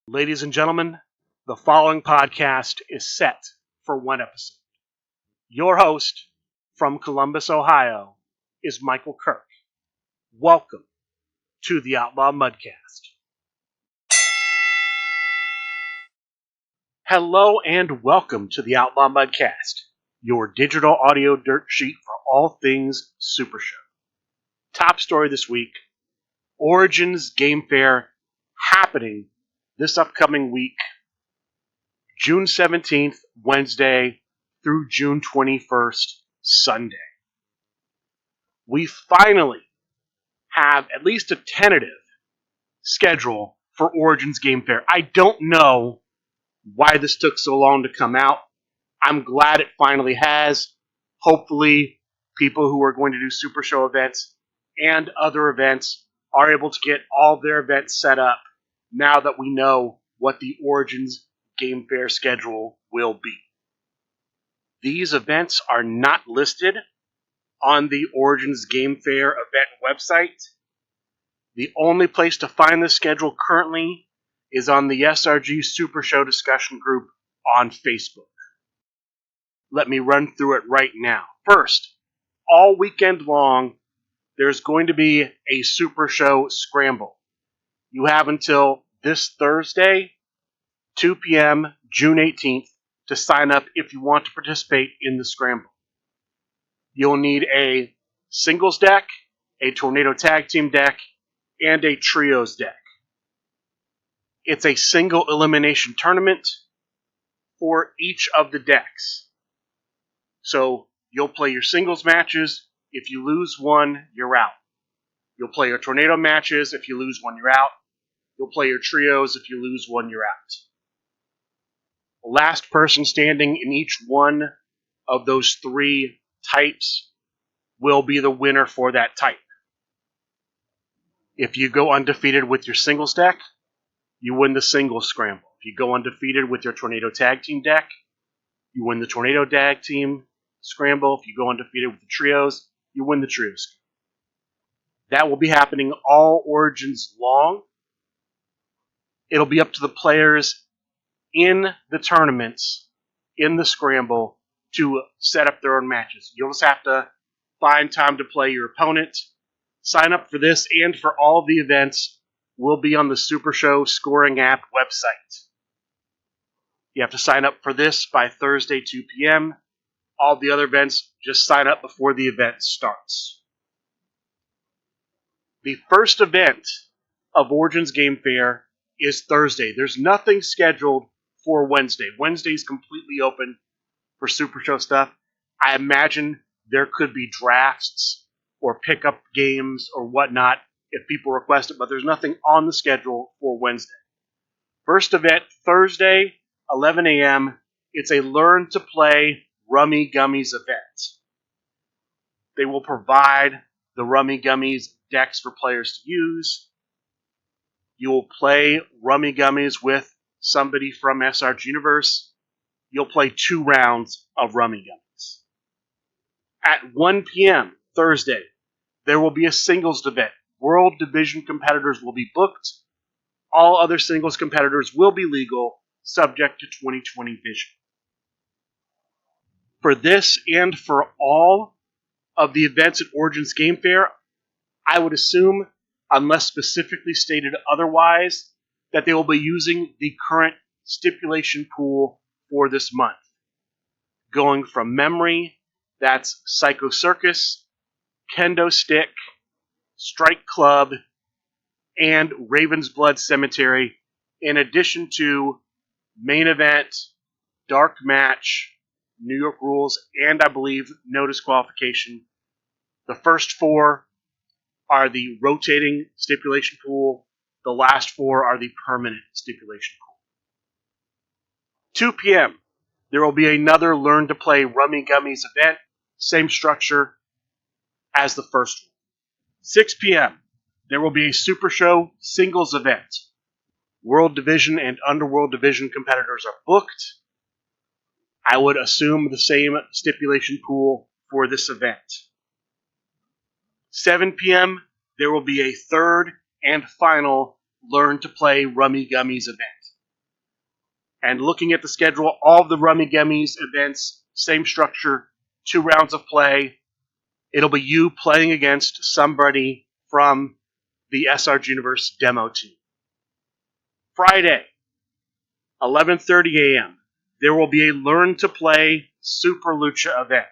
Ladies and gentlemen, the following podcast is set for one episode. Your host from Columbus, Ohio, is Michael Kirk. Welcome to the Outlaw Mudcast. Hello and welcome to the Outlaw Mudcast, your digital audio dirt sheet for all things Supershow. Top story this week, Origins Game Fair happening this upcoming week, June 17th, Wednesday, through June 21st, Sunday. We finally have at least a tentative schedule for Origins Game Fair. I don't know why this took so long to come out. I'm glad it finally has. Hopefully, people who are going to do Super Show events and other events are able to get all their events set up now that we know what the Origins Game Fair schedule will be. These events are not listed on the Origins Game Fair event website. The only place to find the schedule currently is on the SRG Super Show discussion group on Facebook. Let me run through it right now. First, all weekend long, there's going to be a Super Show Scramble. You have until this Thursday, 2 p.m., June 18th, to sign up if you want to participate in the Scramble. You'll need a singles deck, a tornado tag team deck, and a trios deck. It's a single elimination tournament for each of the decks. So you'll play your singles matches. If you lose one, you're out. You'll play your tornado matches. If you lose one, you're out. You'll play your trios. If you lose one, you're out. The last person standing in each one of those three types will be the winner for that type. If you go undefeated with your singles deck, you win the singles scramble. If you go undefeated with your tornado tag team deck, you win the tornado tag team scramble. If you go undefeated with the trios, you win the trios. That will be happening all Origins long. It'll be up to the players in the tournaments, in the scramble, to set up their own matches. You'll just have to find time to play your opponent. Sign up for this and for all the events will be on the Super Show scoring app website. You have to sign up for this by Thursday, 2 p.m. All the other events, just sign up before the event starts. The first event of Origins Game Fair is Thursday. There's nothing scheduled for Wednesday. Wednesday's completely open for Super Show stuff. I imagine there could be drafts or pickup games or whatnot if people request it, but there's nothing on the schedule for Wednesday. First event, Thursday, 11 a.m. It's a Learn to Play Rummy Gummies event. They will provide the Rummy Gummies decks for players to use. You will play Rummy Gummies with somebody from SRG Universe. You'll play 2 rounds of Rummy Gummies. At 1 p.m. Thursday, there will be a singles event. World Division competitors will be booked. All other singles competitors will be legal, subject to 2020 vision. For this and for all of the events at Origins Game Fair, I would assume, unless specifically stated otherwise, that they will be using the current stipulation pool for this month. Going from memory, that's Psycho Circus, Kendo Stick, Strike Club, and Raven's Blood Cemetery, in addition to Main Event, Dark Match, New York Rules, and I believe No Disqualification. The first 4 are the rotating stipulation pool. The last 4 are the permanent stipulation pool. 2 p.m. There will be another Learn to Play Rummy Gummies event. Same structure as the first one. 6 p.m. There will be a Super Show singles event. World Division and Underworld Division competitors are booked. I would assume the same stipulation pool for this event. 7 p.m., there will be a third and final Learn to Play Rummy Gummies event. And looking at the schedule, all of the Rummy Gummies events, same structure, 2 rounds of play. It'll be you playing against somebody from the SRG Universe demo team. Friday, 11:30 a.m., there will be a Learn to Play Super Lucha event.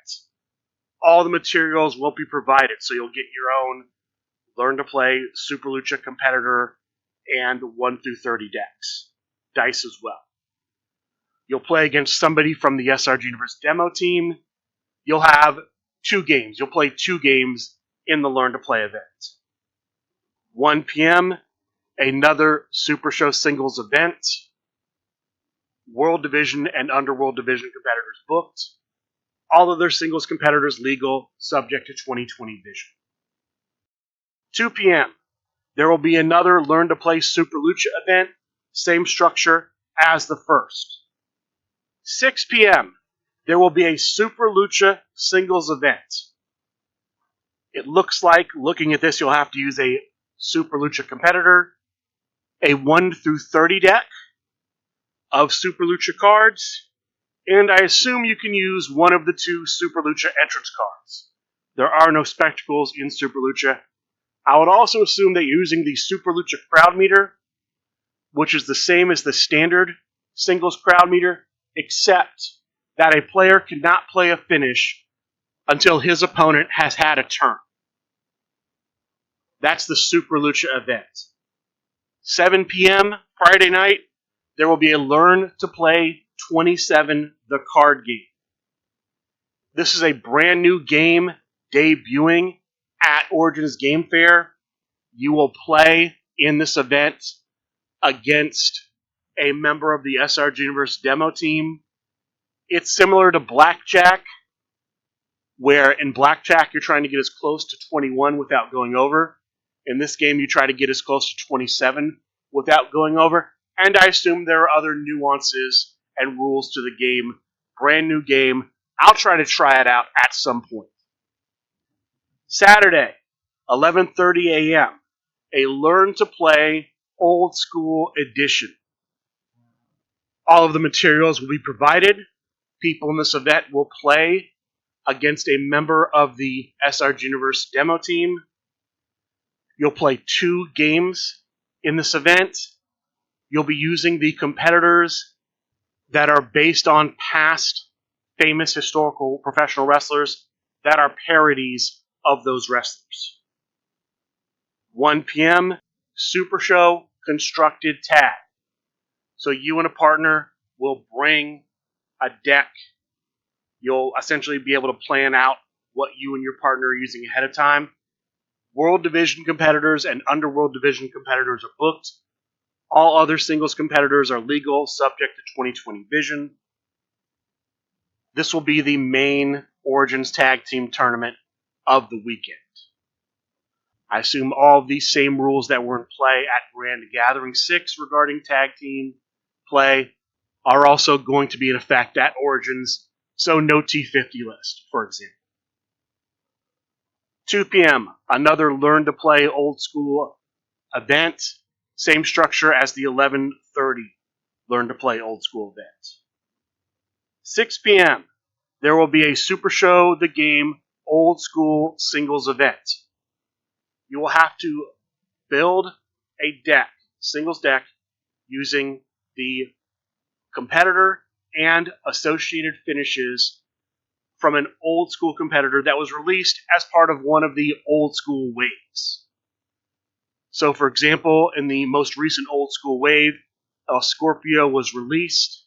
All the materials will be provided, so you'll get your own Learn to Play Super Lucha competitor and 1 through 30 decks. Dice as well. You'll play against somebody from the SRG Universe demo team. You'll have 2 games. You'll play 2 games in the Learn to Play event. 1 p.m., another Super Show singles event. World Division and Underworld Division competitors booked. All other singles competitors legal, subject to 2020 vision. 2 p.m., there will be another Learn to Play Super Lucha event, same structure as the first. 6 p.m., there will be a Super Lucha singles event. It looks like, looking at this, you'll have to use a Super Lucha competitor, a 1 through 30 deck of Super Lucha cards, and I assume you can use one of the 2 Super Lucha entrance cards. There are no spectacles in Super Lucha. I would also assume that you're using the Super Lucha crowd meter, which is the same as the standard singles crowd meter, except that a player cannot play a finish until his opponent has had a turn. That's the Super Lucha event. 7 p.m. Friday night, there will be a Learn to Play 27 the card game. This is a brand new game debuting at Origins Game Fair. You will play in this event against a member of the SRG Universe demo team. It's similar to Blackjack, where in Blackjack you're trying to get as close to 21 without going over. In this game you try to get as close to 27 without going over. And I assume there are other nuances and rules to the game. Brand new game. I'll try to try it out at some point. Saturday, 11:30 a.m., a Learn to Play Old School Edition. All of the materials will be provided. People in this event will play against a member of the SRG Universe demo team. You'll play 2 games in this event. You'll be using the competitors that are based on past famous historical professional wrestlers that are parodies of those wrestlers. 1 p.m., Super Show constructed tag. So you and a partner will bring a deck. You'll essentially be able to plan out what you and your partner are using ahead of time. World Division competitors and Underworld Division competitors are booked. All other singles competitors are legal, subject to 2020 vision. This will be the main Origins Tag Team Tournament of the weekend. I assume all of these same rules that were in play at Grand Gathering 6 regarding tag team play are also going to be in effect at Origins, so no T50 list, for example. 2 p.m., another Learn to Play Old School event, same structure as the 11:30 Learn to Play Old School event. 6 p.m., there will be a Super Show the Game Old School Singles event. You will have to build a deck, singles deck, using the competitor and associated finishes from an old school competitor that was released as part of one of the old school waves. So, for example, in the most recent old school wave, El Scorpio was released.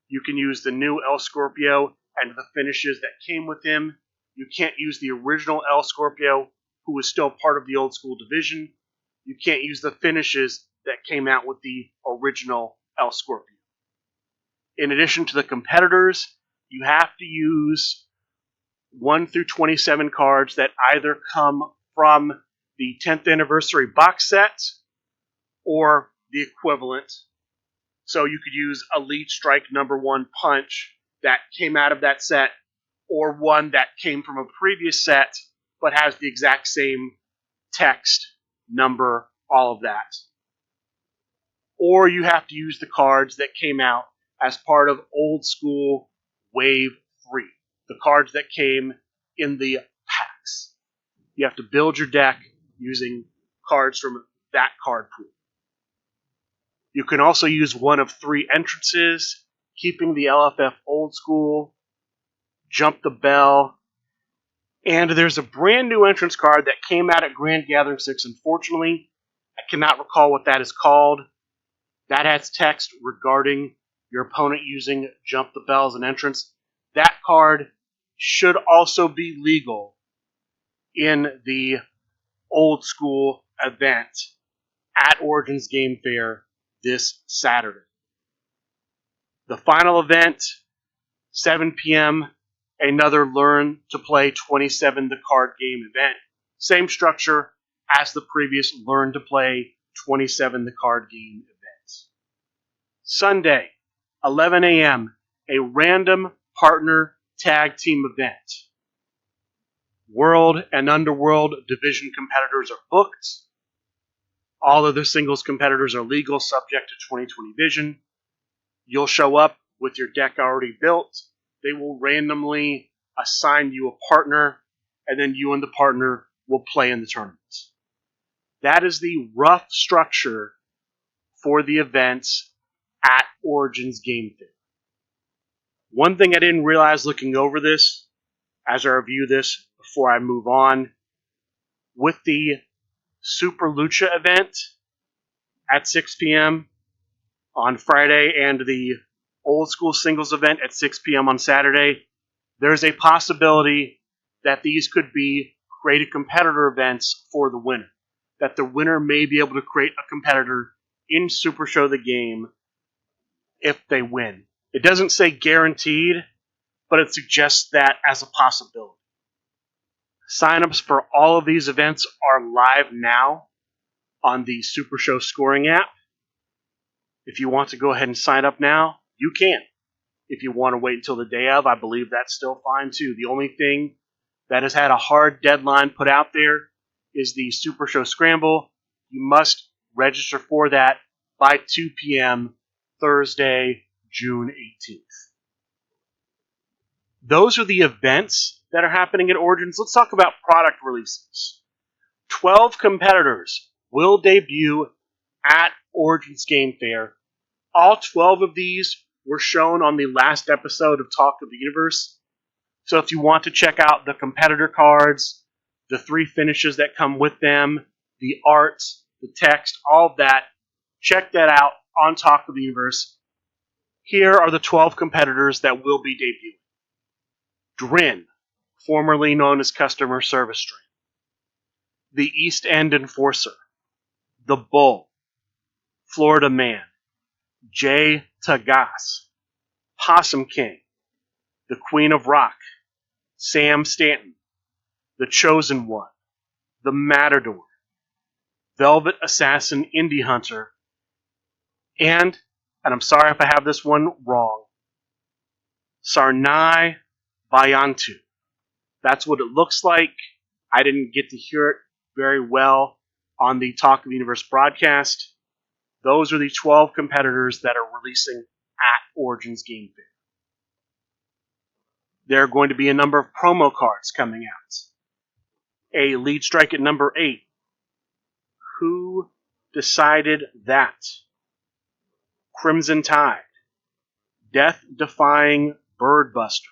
You can use the new El Scorpio and the finishes that came with him. You can't use the original El Scorpio, who was still part of the old school division. You can't use the finishes that came out with the original El Scorpio. In addition to the competitors, you have to use 1 through 27 cards that either come from the 10th anniversary box set or the equivalent. So you could use Elite Strike #1 Punch that came out of that set, or one that came from a previous set but has the exact same text, number, all of that. Or you have to use the cards that came out as part of Old School Wave 3, the cards that came in the packs. You have to build your deck using cards from that card pool. You can also use one of 3 entrances, keeping the LFF Old School, Jump the Bell, and there's a brand new entrance card that came out at Grand Gathering 6. Unfortunately, I cannot recall what that is called. That has text regarding your opponent using Jump the Bell as an entrance. That card should also be legal in the Old School event at Origins Game Fair this Saturday. The final event, 7 p.m., another Learn to Play 27 the card game event. Same structure as the previous Learn to Play 27 the card game events. Sunday, 11 a.m., a random partner tag team event. World and Underworld division competitors are booked. All other singles competitors are legal, subject to 2020 vision. You'll show up with your deck already built. They will randomly assign you a partner, and then you and the partner will play in the tournament. That is the rough structure for the events at Origins Game Fair. One thing I didn't realize looking over this, as I review this before I move on, with the Super Lucha event at 6 p.m. on Friday and the Old School Singles event at 6 p.m. on Saturday, there's a possibility that these could be created competitor events for the winner. That the winner may be able to create a competitor in Super Show the game if they win. It doesn't say guaranteed, but it suggests that as a possibility. Signups for all of these events are live now on the Super Show scoring app. If you want to go ahead and sign up now, you can. If you want to wait until the day of, I believe that's still fine too. The only thing that has had a hard deadline put out there is the Super Show Scramble. You must register for that by 2 p.m. Thursday, June 18th. Those are the events that are happening at Origins. Let's talk about product releases. 12 competitors will debut at Origins Game Fair. All 12 of these were shown on the last episode of Talk of the Universe. So if you want to check out the competitor cards, the 3 finishes that come with them, the art, the text, all of that, check that out on Talk of the Universe. Here are the 12 competitors that will be debuting. Drin, formerly known as Customer Service Drain. The East End Enforcer. The Bull. Florida Man. Jay Tagas. Possum King. The Queen of Rock. Sam Stanton. The Chosen One. The Matador. Velvet Assassin Indie Hunter. And I'm sorry if I have this one wrong, Sarnai Bayantu. That's what it looks like. I didn't get to hear it very well on the Talk of the Universe broadcast. Those are the 12 competitors that are releasing at Origins Game Fair. There are going to be a number of promo cards coming out. A lead strike at number 8. Who decided that? Crimson Tide. Death-defying Birdbuster.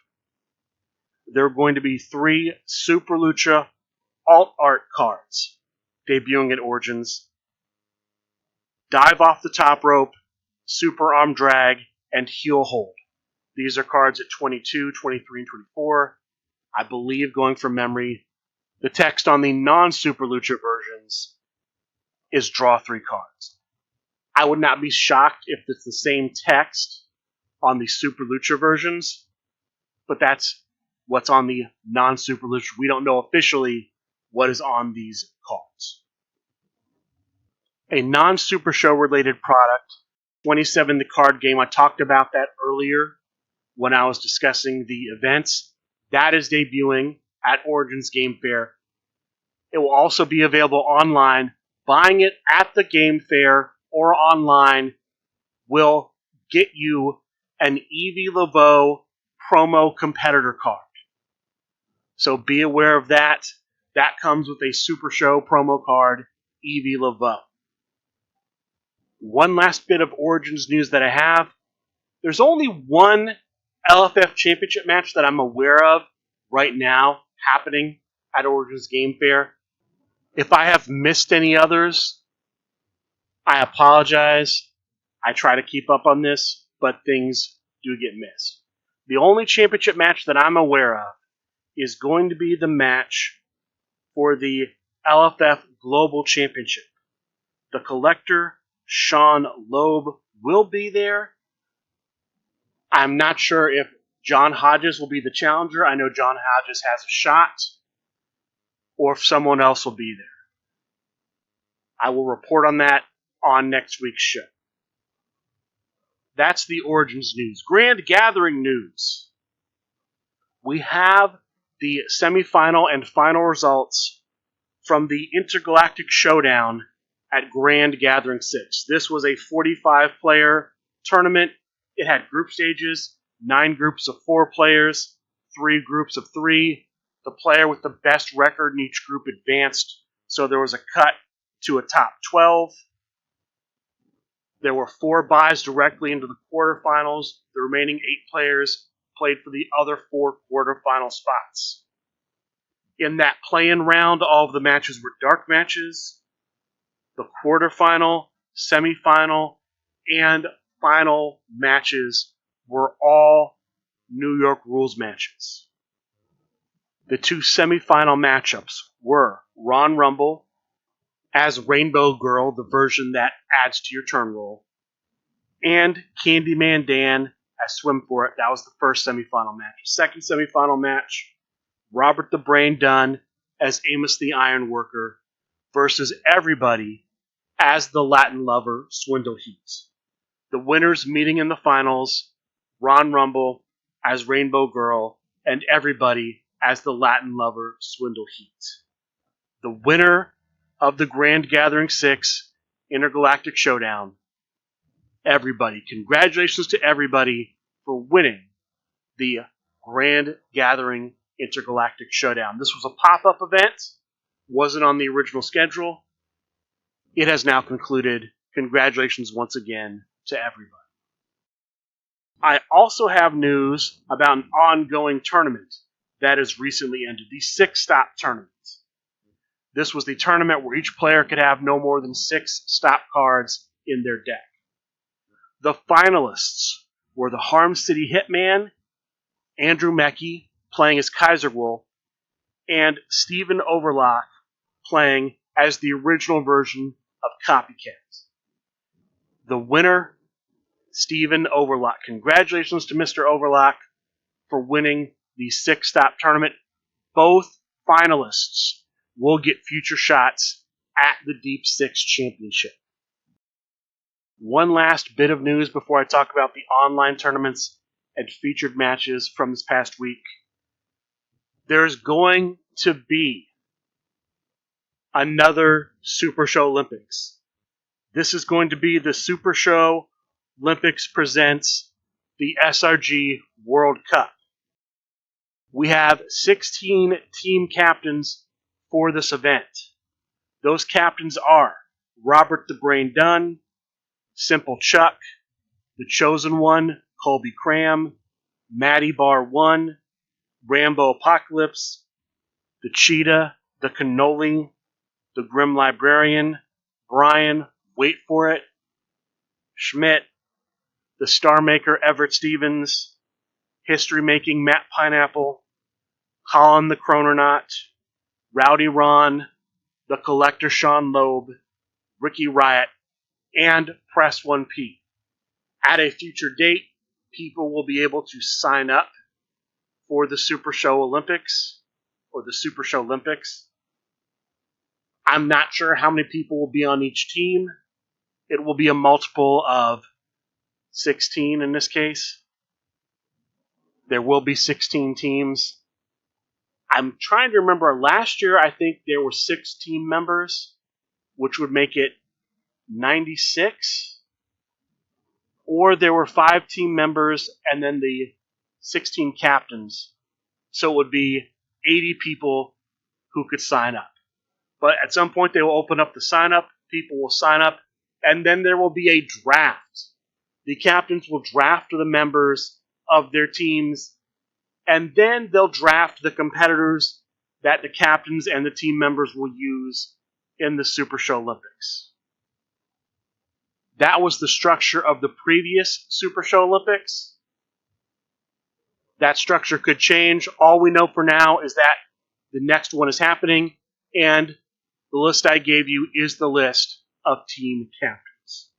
There are going to be 3 Super Lucha alt art cards debuting at Origins. Dive Off the Top Rope, Super Arm Drag, and Heel Hold. These are cards at 22, 23, and 24. I believe, going from memory, the text on the non-Super Lucha versions is draw 3 cards. I would not be shocked if it's the same text on the Super Lucha versions, but that's what's on the non-Super Lucha. We don't know officially what is on these cards. A non-Super Show related product, 27 the card game. I talked about that earlier when I was discussing the events. That is debuting at Origins Game Fair. It will also be available online. Buying it at the Game Fair or online will get you an Evie Laveau promo competitor card. So be aware of that. That comes with a Super Show promo card, Evie Laveau. One last bit of Origins news that I have. There's only one LFF Championship match that I'm aware of right now happening at Origins Game Fair. If I have missed any others, I apologize. I try to keep up on this, but things do get missed. The only championship match that I'm aware of is going to be the match for the LFF Global Championship. The Collector, Sean Loeb, will be there. I'm not sure if John Hodges will be the challenger. I know John Hodges has a shot. Or if someone else will be there. I will report on that on next week's show. That's the Origins news. Grand Gathering news. We have the semifinal and final results from the Intergalactic Showdown at Grand Gathering 6. This was a 45-player tournament. It had group stages, 9 groups of 4 players, 3 groups of 3. The player with the best record in each group advanced, so there was a cut to a top 12. There were 4 buys directly into the quarterfinals. The remaining 8 players played for the other 4 quarterfinal spots. In that play-in round, all of the matches were dark matches. The quarterfinal, semifinal, and final matches were all New York rules matches. The 2 semifinal matchups were Ron Rumble as Rainbow Girl, the version that adds to your turn roll, and Candyman Dan as Swim For It. That was the first semifinal match. Second semifinal match, Robert the Brain Dunn as Amos the Iron Worker versus Everybody as the Latin Lover, Swindle Heat. The winners meeting in the finals, Ron Rumble as Rainbow Girl and Everybody as the Latin Lover, Swindle Heat. The winner of the Grand Gathering 6 Intergalactic Showdown, Everybody. Congratulations to Everybody for winning the Grand Gathering Intergalactic Showdown. This was a pop-up event, wasn't on the original schedule. It has now concluded. Congratulations once again to everybody. I also have news about an ongoing tournament that has recently ended, the 6-stop tournament. This was the tournament where each player could have no more than 6 stop cards in their deck. The finalists were the Harm City Hitman, Andrew Meckie playing as Kaiser Wolf, and Stephen Overlock playing as the original version of Copycat. The winner, Stephen Overlock. Congratulations to Mr. Overlock for winning the 6-stop tournament. Both finalists will get future shots at the Deep Six Championship. One last bit of news before I talk about the online tournaments and featured matches from this past week. There's going to be another Supershow Olympics. This is going to be the Supershow Olympics presents the SRG World Cup. We have 16 team captains for this event. Those captains are Robert the Brain Dunn, Simple Chuck, The Chosen One, Colby Cram, Matty Bar 1, Rambo Apocalypse, The Cheetah, The Cannoli, The Grim Librarian, Brian, wait for it, Schmidt, The Star Maker Everett Stevens, History Making Matt Pineapple, Colin the Chrononaut, Rowdy Ron, The Collector Sean Loeb, Ricky Riot, and Press 1P. At a future date, people will be able to sign up for the Supershow Olympics, or the Supershow Olympics. I'm not sure how many people will be on each team. It will be a multiple of 16 in this case. There will be 16 teams. I'm trying to remember, last year I think there were 6 team members, which would make it 96. or there were 5 team members and then the 16 captains. So it would be 80 people who could sign up. But at some point they will open up the sign up, people will sign up, and then there will be a draft. The captains will draft the members of their teams, and then they'll draft the competitors that the captains and the team members will use in the Supershow Olympics. That was the structure of the previous Supershow Olympics. That structure could change. All we know for now is that the next one is happening, and the list I gave you is the list of team captains.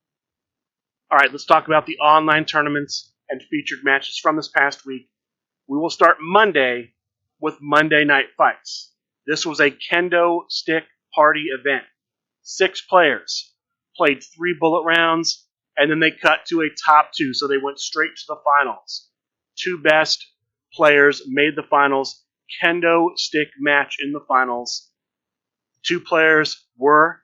All right, let's talk about the online tournaments and featured matches from this past week. We will start Monday with Monday Night Fights. This was a kendo stick party event. 6 players played 3 bullet rounds, and then they cut to a top 2, so they went straight to the finals. 2 best players made the finals. Kendo stick match in the finals. 2 players were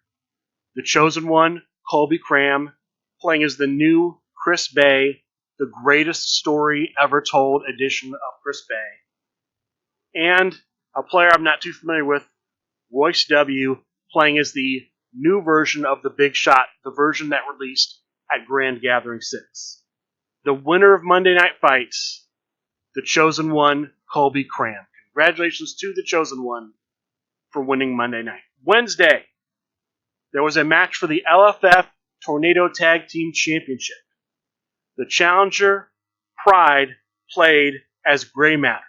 the chosen one, Colby Cram, playing as the new Chris Bay, the greatest story ever told edition of Chris Bay. And a player I'm not too familiar with, Royce W., playing as the new version of the Big Shot, the version that released at Grand Gathering 6. The winner of Monday Night Fights, the chosen one, Colby Cram. Congratulations to the chosen one for winning Monday night. Wednesday, there was a match for the LFF Tornado Tag Team Championship. The challenger, Pride, played as Gray Matter.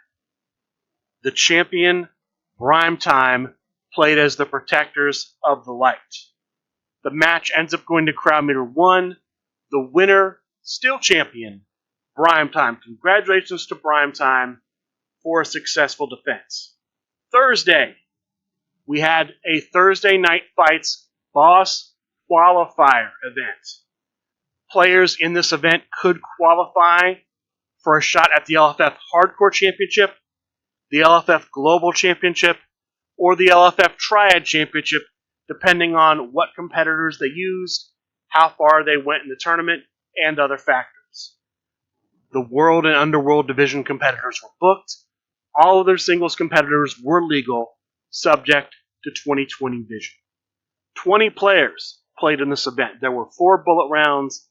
The champion, Prime Time, played as the Protectors of the Light. The match ends up going to crowd meter 1. The winner, still champion, Prime Time. Congratulations to Prime Time for a successful defense. Thursday, we had a Thursday Night Fights Boss Qualifier event. Players in this event could qualify for a shot at the LFF Hardcore Championship, the LFF Global Championship, or the LFF Triad Championship, depending on what competitors they used, how far they went in the tournament, and other factors. The World and Underworld Division competitors were booked. All other singles competitors were legal, subject to 2020 vision. 20 players played in this event. There were 4 bullet rounds,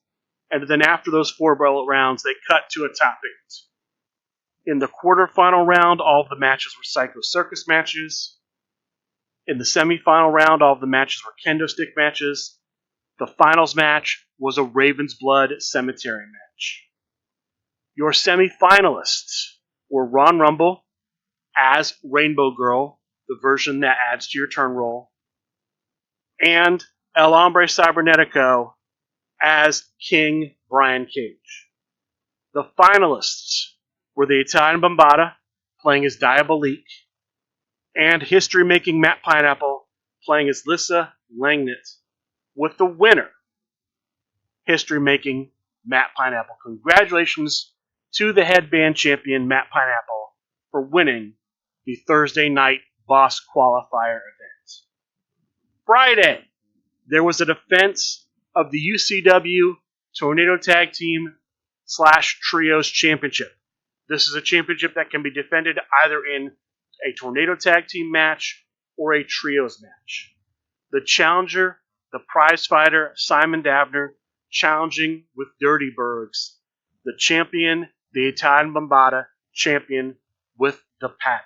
and then after those 4 bullet rounds, they cut to a top 8. In the quarterfinal round, all of the matches were Psycho Circus matches. In the semifinal round, all of the matches were kendo stick matches. The finals match was a Raven's Blood Cemetery match. Your semifinalists were Ron Rumble as Rainbow Girl, the version that adds to your turn roll, and El Hombre Cybernetico as King Brian Cage. The finalists were the Italian Bombata, playing as Diabolique, and history-making Matt Pineapple, playing as Lissa Langnet, with the winner, history-making Matt Pineapple. Congratulations to the headband champion, Matt Pineapple, for winning the Thursday Night Boss Qualifier event. Friday, there was a defense of the UCW Tornado Tag Team / Trios Championship. This is a championship that can be defended either in a Tornado Tag Team match or a Trios match. The challenger, the prize fighter, Simon Davner, challenging with Dirty Bergs. The champion, the Italian Bombata, champion with the Pappy.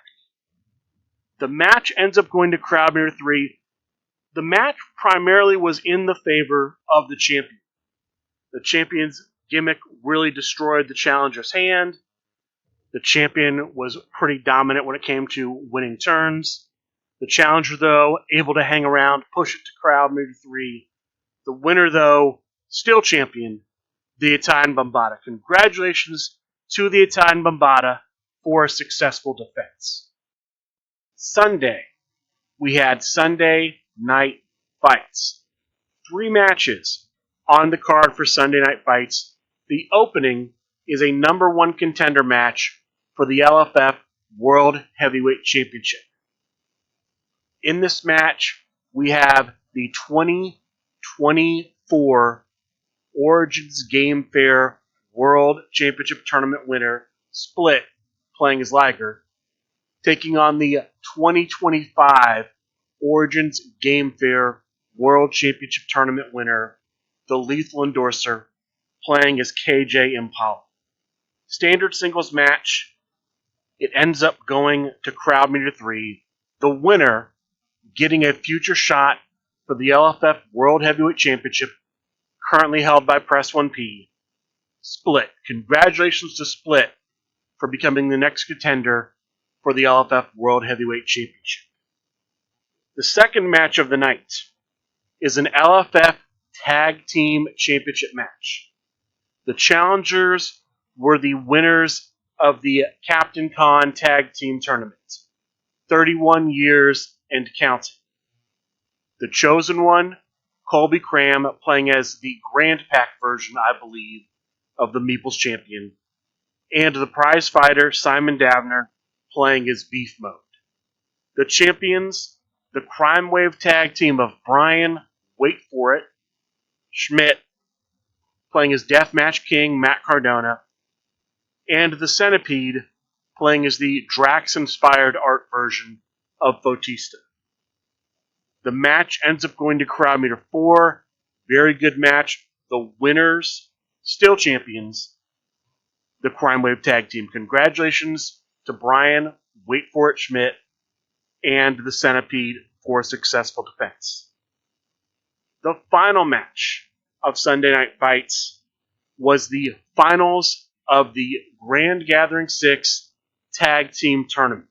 The match ends up going to crowd meter 3. The match primarily was in the favor of the champion. The champion's gimmick really destroyed the challenger's hand. The champion was pretty dominant when it came to winning turns. The challenger, though, able to hang around, push it to crowd meter 3. The winner, though, still champion, the Italian Bombata. Congratulations to the Italian Bombata for a successful defense. Sunday, we had Sunday Night Fights. 3 matches on the card for Sunday Night Fights. The opening is a number 1 contender match for the LFF World Heavyweight Championship. In this match, we have the 2024 Origins Game Fair World Championship Tournament winner, Split, playing as Liger, taking on the 2025 Origins Game Fair World Championship Tournament winner, the Lethal Endorser, playing as KJ Impala. Standard singles match. It ends up going to Crowd Meter 3. The winner getting a future shot for the LFF World Heavyweight Championship, currently held by Press 1P. Split. Congratulations to Split for becoming the next contender for the LFF World Heavyweight Championship. The second match of the night is an LFF Tag Team Championship match. The challengers were the winners of the Captain Con Tag Team Tournament, 31 years and counting. The chosen one, Colby Cram, playing as the Grand Pack version, I believe, of the Meeples champion, and the prize fighter, Simon Davner, playing as Beef Mode. The champions, the Crime Wave tag team of Brian, wait for it, Schmidt, playing as Deathmatch King, Matt Cardona, and the Centipede, playing as the Drax-inspired art version of Bautista. The match ends up going to Crowd Meter 4. Very good match. The winners, still champions, the Crime Wave tag team. Congratulations to Brian, wait for it, Schmidt, and the Centipede for a successful defense. The final match of Sunday Night Fights was the finals of the Grand Gathering 6 Tag Team Tournament.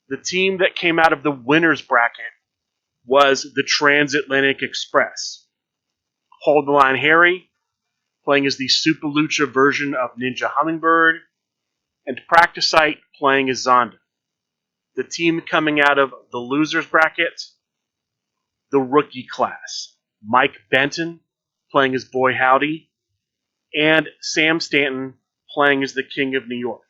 The team that came out of the winner's bracket was the Transatlantic Express. Hold the Line Harry, playing as the Super Lucha version of Ninja Hummingbird, and Practice Site, playing as Zonda. The team coming out of the loser's bracket, the rookie class. Mike Benton, playing as Boy Howdy, and Sam Stanton, playing as the King of New York.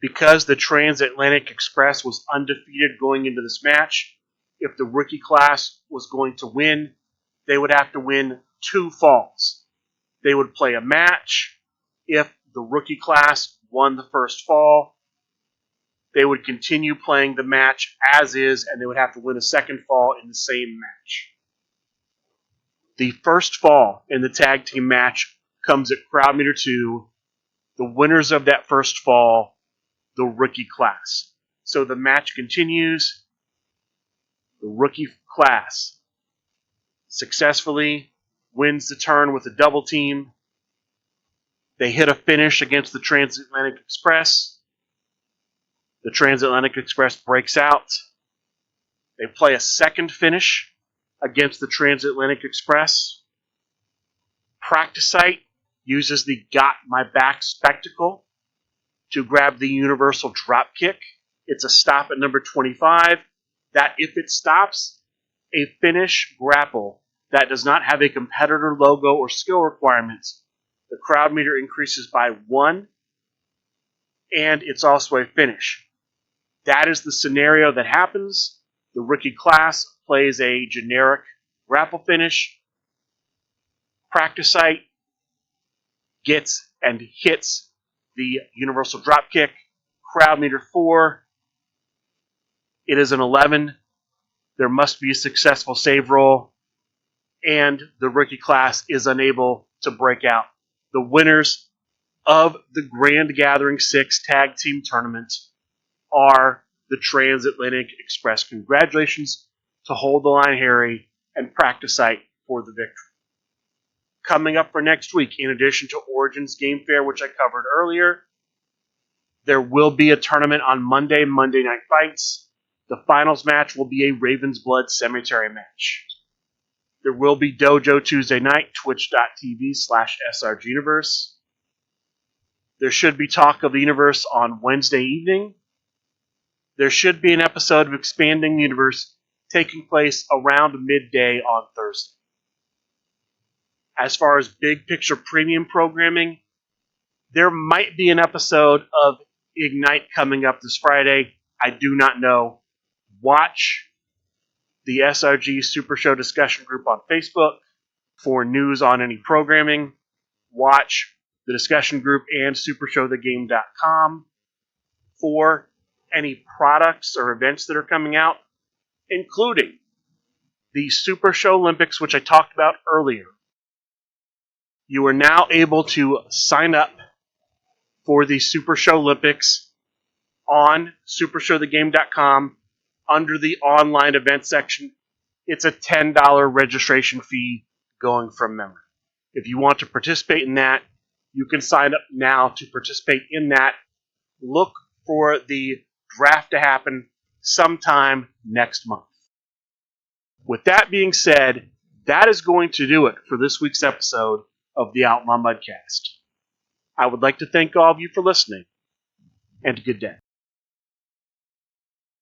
Because the Transatlantic Express was undefeated going into this match, if the rookie class was going to win, they would have to win 2 falls. They would play a match. If the rookie class won the first fall, they would continue playing the match as is, and they would have to win a second fall in the same match. The first fall in the tag team match comes at Crowd Meter 2. The winners of that first fall, the rookie class. So the match continues. The rookie class successfully wins the turn with a double team. They hit a finish against the Transatlantic Express. The Transatlantic Express breaks out. They play a second finish against the Transatlantic Express. Practice Site uses the Got My Back spectacle to grab the universal drop kick. It's a stop at number 25. That if it stops a finish grapple that does not have a competitor logo or skill requirements, the crowd meter increases by 1, and it's also a finish. That is the scenario that happens. The rookie class plays a generic grapple finish. Practice Site gets and hits the universal drop kick. Crowd meter 4. It is an 11. There must be a successful save roll, and the rookie class is unable to break out. The winners of the Grand Gathering 6 Tag Team Tournament are the Transatlantic Express. Congratulations to Hold the Line Harry and Practice Site for the victory. Coming up for next week, in addition to Origins Game Fair, which I covered earlier, there will be a tournament on Monday Night Fights. The finals match will be a Raven's Blood Cemetery match. There will be Dojo Tuesday night, twitch.tv/SRG Universe. There should be Talk of the Universe on Wednesday evening. There should be an episode of Expanding the Universe taking place around midday on Thursday. As far as big picture premium programming, there might be an episode of Ignite coming up this Friday. I do not know. Watch the SRG Super Show discussion group on Facebook. for news on any programming. Watch the discussion group and supershowthegame.com for any products or events that are coming out, including the Supershow Olympics, which I talked about earlier. You are now able to sign up for the Supershow Olympics on supershowthegame.com under the online event section. It's a $10 registration fee going from memory. If you want to participate in that, you can sign up now to participate in that. Look for the draft to happen sometime next month. With that being said, that is going to do it for this week's episode of the Outlaw Mudcast. I would like to thank all of you for listening, and good day.